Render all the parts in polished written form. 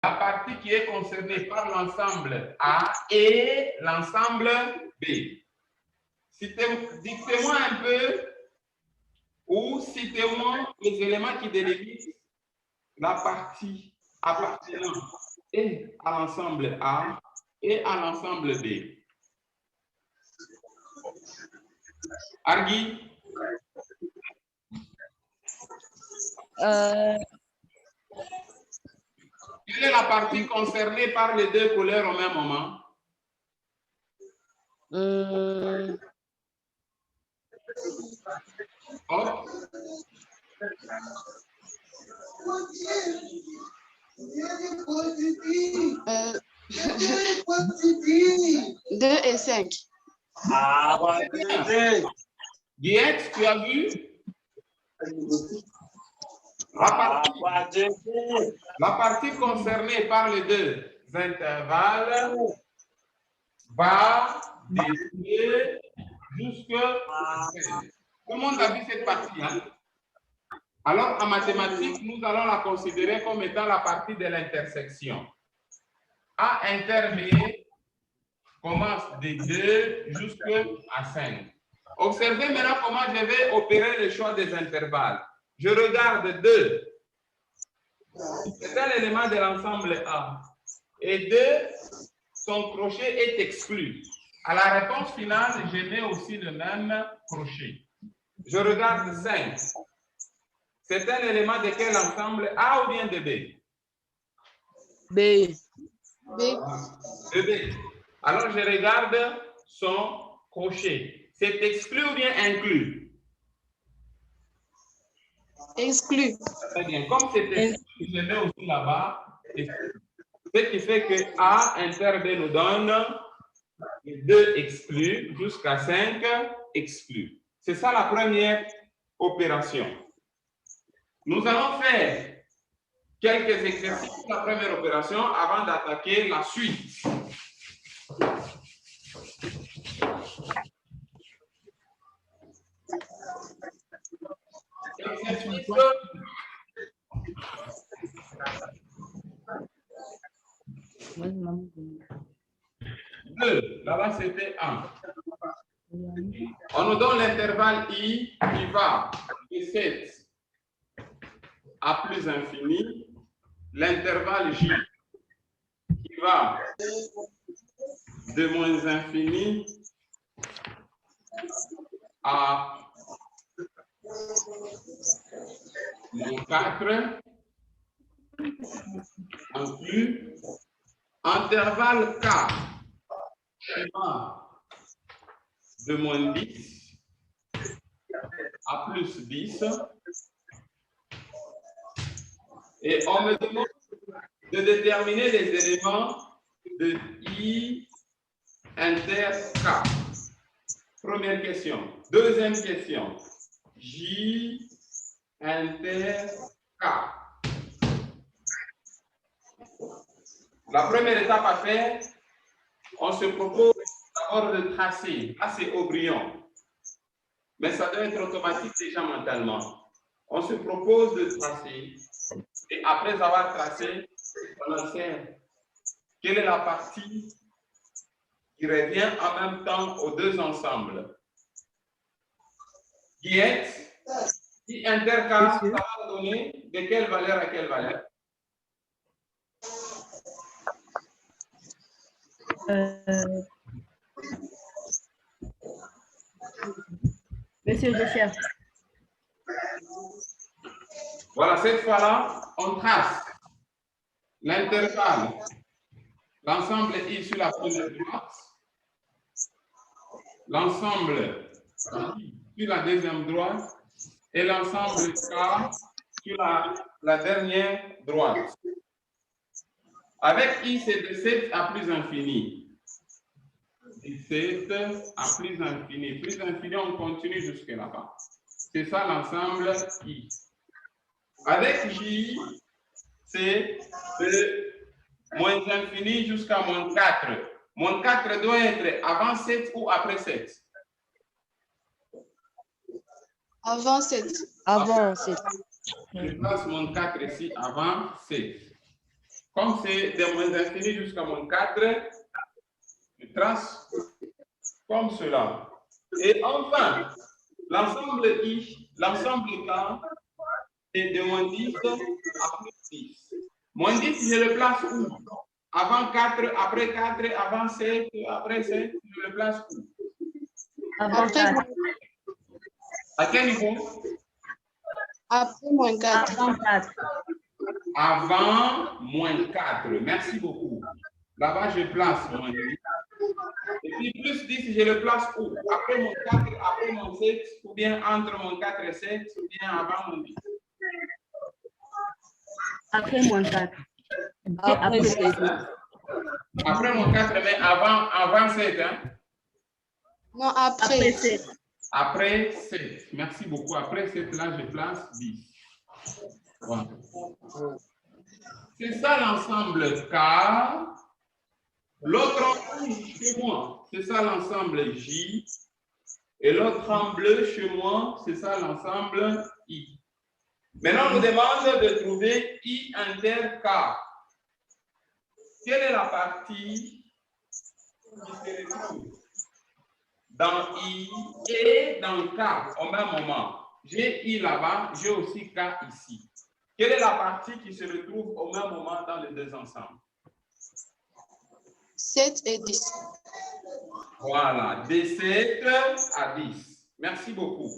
la partie qui est concernée par l'ensemble A et l'ensemble B. Dites-moi un peu ou citez-moi les éléments qui délimitent la partie appartenant et à l'ensemble A et à l'ensemble B. Argy? Quelle est la partie concernée par les deux couleurs au même moment? Oh. 2 et 5. Guillette, tu as vu? La partie concernée par les deux intervalles va dérouler jusqu'à 5. Tout le monde a vu cette partie, hein? Alors, en mathématiques, nous allons la considérer comme étant la partie de l'intersection. A inter B commence de 2 jusqu'à 5. Observez maintenant comment je vais opérer le choix des intervalles. Je regarde 2. C'est un élément de l'ensemble A. Et 2, son crochet est exclu. À la réponse finale, je mets aussi le même crochet. Je regarde 5. C'est un élément de quel ensemble? A ou bien de B? B. De B. Alors, je regarde son crochet. C'est exclu ou bien inclus? Exclu. Très bien. Comme c'est exclu, je mets aussi là-bas. Ce qui fait que A inter B nous donne 2 exclus jusqu'à 5 exclus. C'est ça la première opération. Nous allons faire quelques exercices de la première opération avant d'attaquer la suite. Exercice 2. Là-bas, c'était 1. On nous donne l'intervalle I qui va de 7 à plus infini, l'intervalle J qui va de moins infini à moins 4, inclus, intervalle K qui va de moins 10 à plus 10. Et on me demande de déterminer les éléments de I inter K. Première question. Deuxième question. J inter K. La première étape à faire, on se propose d'abord de tracer. Là, c'est au brouillon. Mais ça doit être automatique déjà mentalement. On se propose de tracer. Et après avoir tracé, on observe quelle est la partie qui revient en même temps aux deux ensembles. Guillette, I inter K, ça va donner de quelle valeur à quelle valeur? Monsieur, je cherche. Voilà, cette fois-là, on trace l'intervalle, l'ensemble I sur la première droite, l'ensemble I sur la deuxième droite et l'ensemble K sur la dernière droite. Avec I, c'est de 7 à plus infini. 17 à plus infini. Plus infini, on continue jusque là-bas. C'est ça l'ensemble I. Avec J, c'est de moins infini jusqu'à moins 4. Moins 4 doit être avant 7 ou après 7? Avant 7. Avant 7. Je place moins 4 ici avant 7. Comme c'est de moins infini jusqu'à moins 4, je trace comme cela. Et enfin, l'ensemble I, l'ensemble K est de moins 10 à plus 10. Moins 10, je le place où? Avant 4, après 4, avant 7, après 7, je le place où? Avant 4. À quel niveau? Après moins 4. Avant 4. Avant moins 4. Merci beaucoup. Là-bas, je place moins 10. Et puis plus 10, je le place où? Après moins 4, après moins 7, ou bien entre moins 4 et 7, ou bien avant moins 10. Après moins 4. Après 7. Après moins 4, mais avant 7. Hein? Non, après 7. Après 7. Merci beaucoup. Après 7, là, je place 10. Voilà. C'est ça l'ensemble K. L'autre en rouge chez moi, c'est ça l'ensemble J. Et l'autre en bleu chez moi, c'est ça l'ensemble I. Maintenant, on nous demande de trouver I inter K. Quelle est la partie qui se retrouve dans I et dans K au même moment? J'ai I là-bas, j'ai aussi K ici. Quelle est la partie qui se retrouve au même moment dans les deux ensembles? 7 et 10. Voilà, de 7 à 10. Merci beaucoup.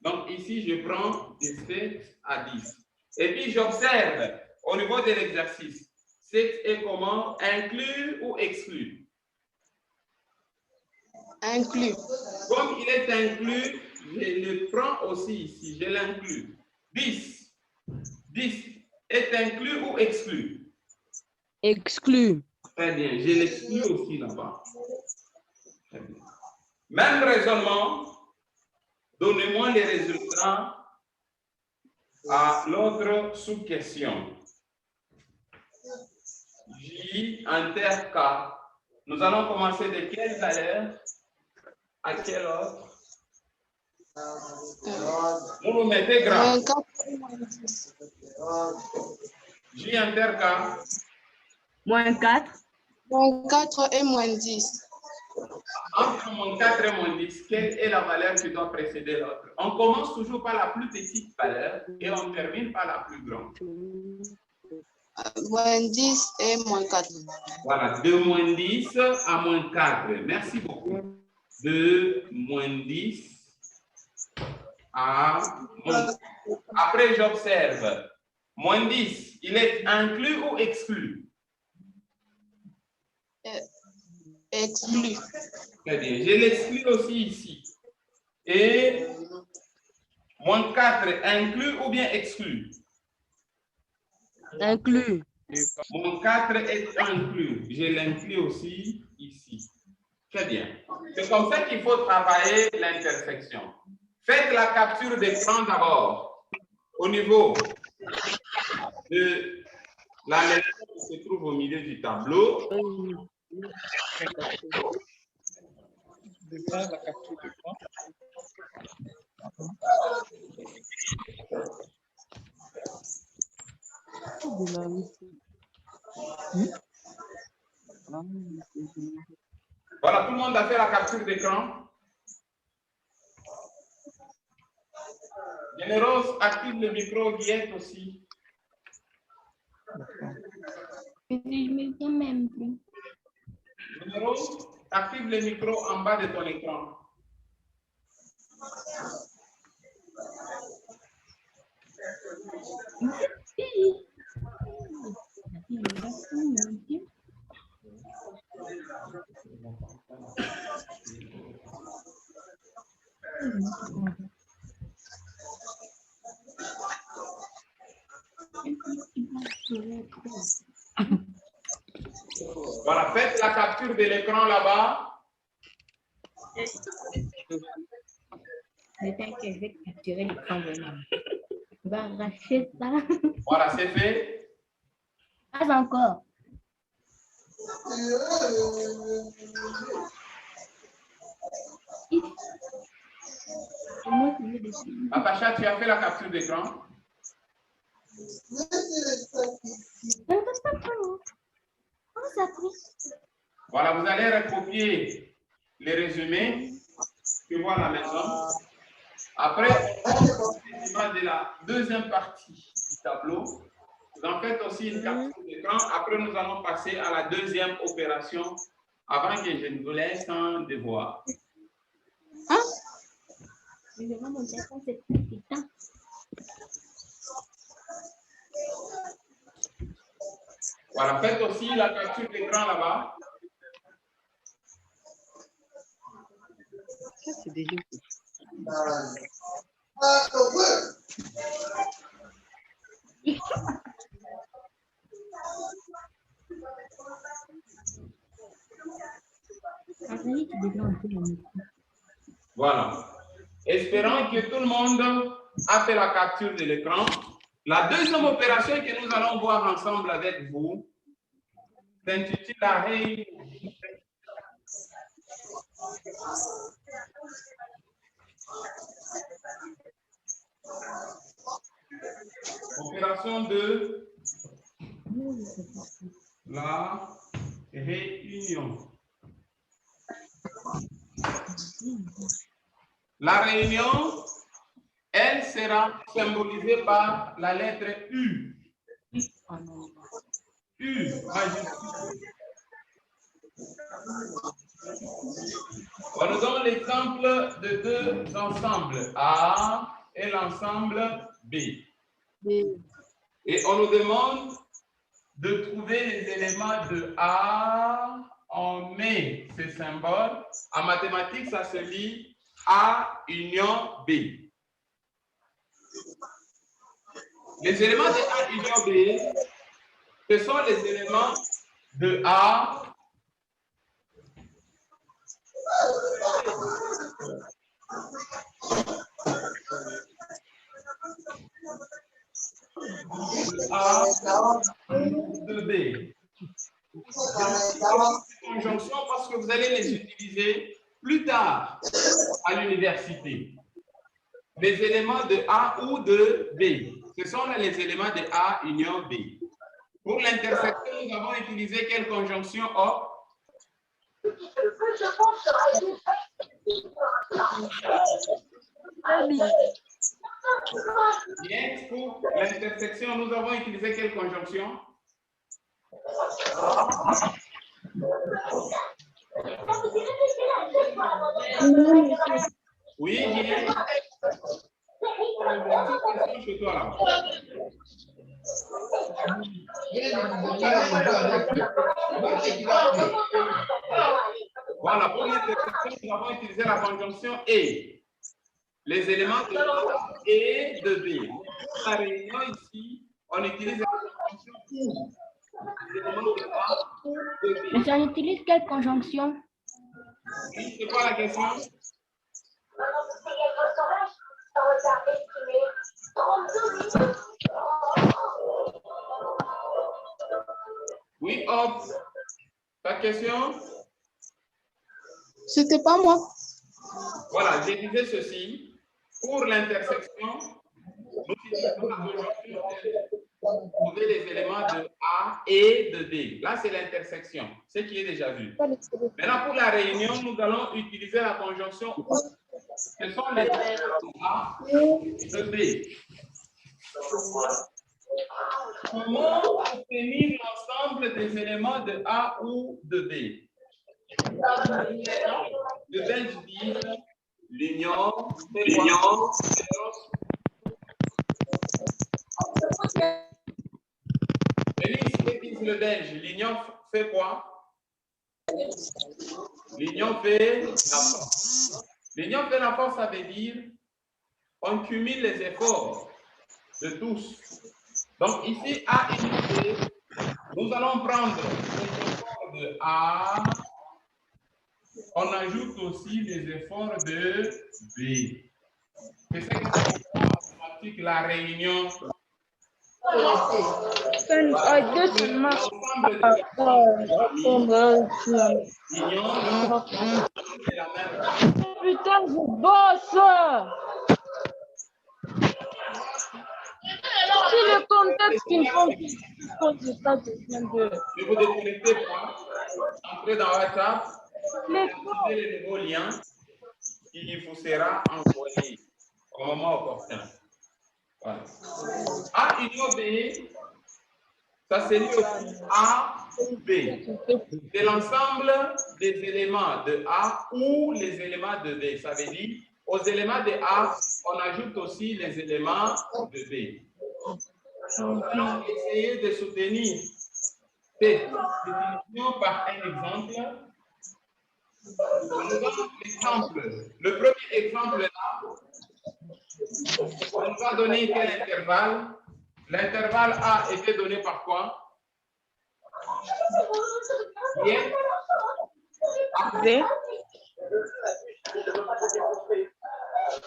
Donc ici, je prends de 7 à 10. Et puis, j'observe au niveau de l'exercice, 7 est comment? Inclus ou exclu? Inclus. Comme il est inclus, je le prends aussi ici, je l'inclus. 10. 10 est inclus ou exclu? Exclu. Très bien, je l'exclus aussi là-bas. Très bien. Même raisonnement, donnez-moi les résultats à l'autre sous-question. J inter K. Nous allons commencer de quelle valeur à quelle autre? Vous nous mettez grave. Moins 4 et moins 10. J inter K. Moins 4. Moins 4 et moins 10. Entre moins 4 et moins 10, quelle est la valeur qui doit précéder l'autre? On commence toujours par la plus petite valeur et on termine par la plus grande. Moins 10 et moins 4. Voilà, de moins 10 à moins 4. Merci beaucoup. De moins 10 à moins 4. Après, j'observe. Moins 10, il est inclus ou exclu? Exclu. Très bien. Je l'exclus aussi ici. Et moins 4, inclus ou bien exclu? Inclus. Moins 4 est inclus. Je l'inclus aussi ici. Très bien. C'est comme ça qu'il faut travailler l'intersection. Faites la capture d'écran d'abord au niveau de la lettre qui se trouve au milieu du tableau. De faire la capture d'écran. Voilà, tout le monde a fait la capture d'écran. Générose, active le micro, Guillette aussi. Générose, active le micro en bas de ton écran. Voilà, faites la capture de l'écran là-bas. Peut-être que je vais capturer l'écran vraiment. On va arracher ça. Voilà, c'est fait. Pas encore. Natacha, tu as fait la capture d'écran? Voilà, vous allez recopier les résumés que voit la maison. Après, de la deuxième partie du tableau, vous en faites aussi une capture d'écran. Après, nous allons passer à la deuxième opération avant que je ne vous laisse un devoir. Voilà, faites aussi la capture d'écran là-bas. Ça, c'est déjà Voilà. Espérons que tout le monde a fait la capture de l'écran. La deuxième opération que nous allons voir ensemble avec vous s'intitule la réunion. Opération de la réunion. La réunion, elle sera symbolisée par la lettre U. U majuscule. On nous donne l'exemple de deux ensembles, A et l'ensemble B. Et on nous demande de trouver les éléments de A. On met ce symbole. En mathématiques, ça se lit A union B. Les éléments de A union B, ce sont les éléments de A. A de B. Conjonction parce que vous allez les utiliser plus tard à l'université. Les éléments de A ou de B. Ce sont les éléments de A union B. Pour l'intersection, nous avons utilisé quelle conjonction O? Bien, pour l'intersection, nous avons utilisé quelle conjonction? Oui, bien. Chez toi, là. Voilà, pour l'intersection, nous avons utilisé la conjonction et. Les éléments de A et de B. Pour la réunion ici, on utilise la conjonction ou. Les éléments de A ou de B. Mais on utilise quelle conjonction? Oui, c'est quoi la question? Oui, hop. Ta question? C'était pas moi. Voilà, j'ai disais ceci. Pour l'intersection, nous utilisons la conjonction pour trouver les éléments de A et de B. Là, c'est l'intersection, ce qui est déjà vu. Maintenant, pour la réunion, nous allons utiliser la conjonction ou. Ce sont les éléments de A et de B. Comment obtenir l'ensemble des éléments de A ou de B? Le Belge dit l'union, l'union. Le Belge, l'union fait quoi? L'union fait la force. L'union fait la force, ça veut dire on cumule les efforts de tous. Donc ici, A et B, nous allons prendre les efforts de A, on ajoute aussi les efforts de B. C'est ce que en mathématiques la réunion. Putain, je bosse! le contexte qui ne compte pas besoin de... Ne vous déconnectez pas. Entrez dans WhatsApp. Utilisez le nouveau lien qui vous sera envoyé au moment opportun. Voilà. A union B, ça c'est lié au A ou B. C'est l'ensemble des éléments de A ou les éléments de B. Ça veut dire, aux éléments de A, on ajoute aussi les éléments de B. Nous allons essayer de soutenir cette définition par un exemple. Le premier exemple là, on va donner quel intervalle? L'intervalle A était donné par quoi? Bien. B.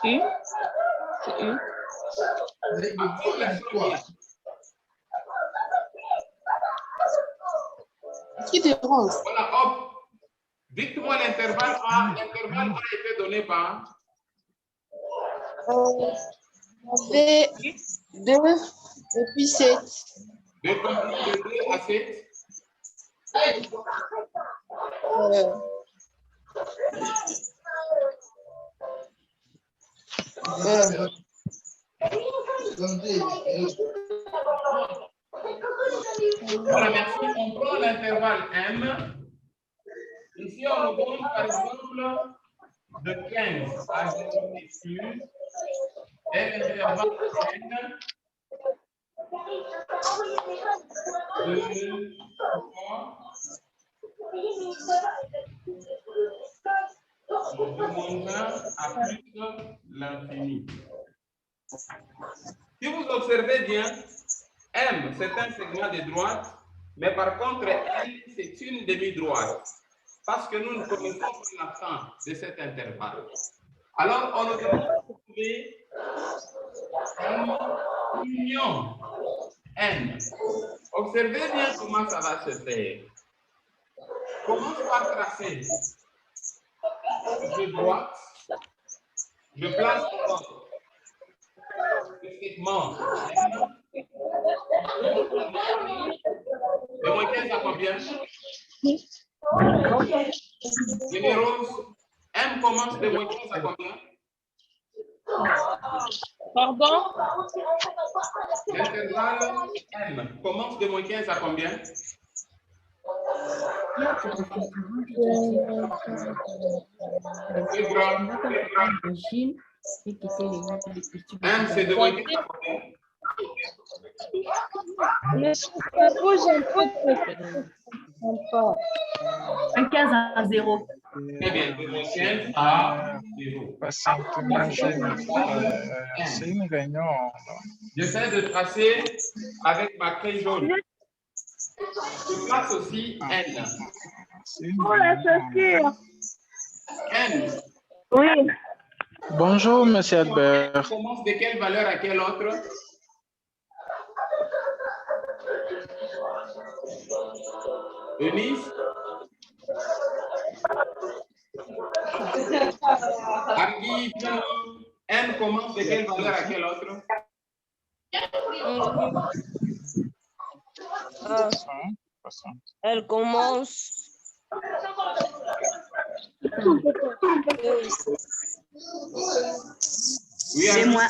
U. U. Qui dérange? Voilà, hop. Dites-moi l'intervalle A. L'intervalle A était donné par B, 2, et puis 7. de 2 à 7. Voilà, merci. On prend l'intervalle M. Ici, on nous donne par exemple de 15 à 0 et plus. Et l'intervalle N de 3 de moins 1 à plus l'infini. Si vous observez bien, M, c'est un segment de droite, mais par contre, L, c'est une demi-droite. Parce que nous ne connaissons pas la fin de cet intervalle. Alors, on doit trouver une union N. Observez bien comment ça va se faire. Commence par tracer de droite. Je place le segment N. De moins 15 à combien? Générose, M commence de moins 15 à combien? Pardon? L'intervalle M commence de moins 15 à combien? M, c'est de moins 15 à combien? Un 15 à 0. Très bien, de moins 15 à 0. C'est une réunion. J'essaie de tracer avec ma craie jaune. Je place aussi N. Pour la chaussure. N. Oui. Bonjour, monsieur Albert. N commence de quelle valeur à quelle autre? Denise? Argy, M commence de quelle valeur à quelle autre? Elle commence. Oui, C'est moi.